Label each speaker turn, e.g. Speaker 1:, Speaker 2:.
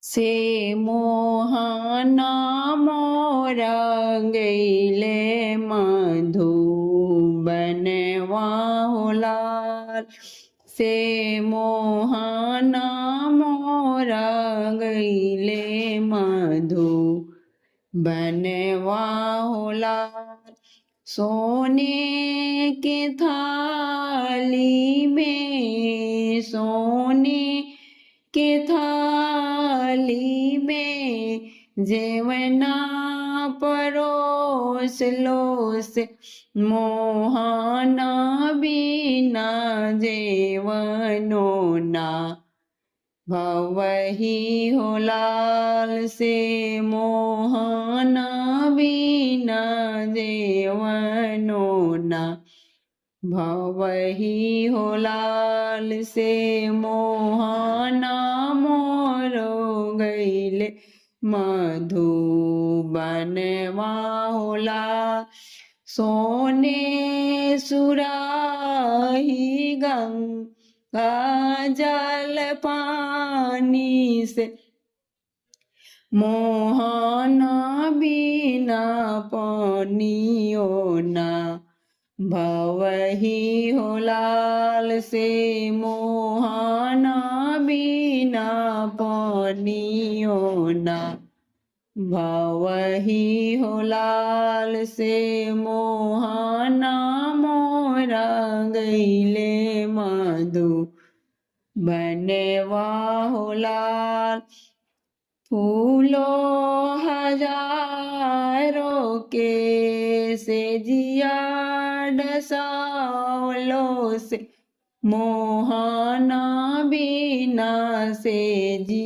Speaker 1: से मोहना मोर गईले मधुबनवा हो लाल। से मोहना मोर गईले मधुबनवा हो लाल। सोने के थाली में, सोने के थाली में जेवना परोस लो से मोहना बिना जेवनो ना भवहि हो लाल। से मोहना बिना जेवनो ना भवहि हो लाल। से मोहना मोर गईले मधुबनवा हो लाल। सोने सुराही गंगा जल पानी से मोहना बिना पानियो ना भवहि हो लाल। से मोहना बिना पानियो ना भवहि हो लाल। से मोहना मोरा गईले मधुबनवा हो लाल। फूलों हजारों के से जिया डसावलो से मोहना बिना से जी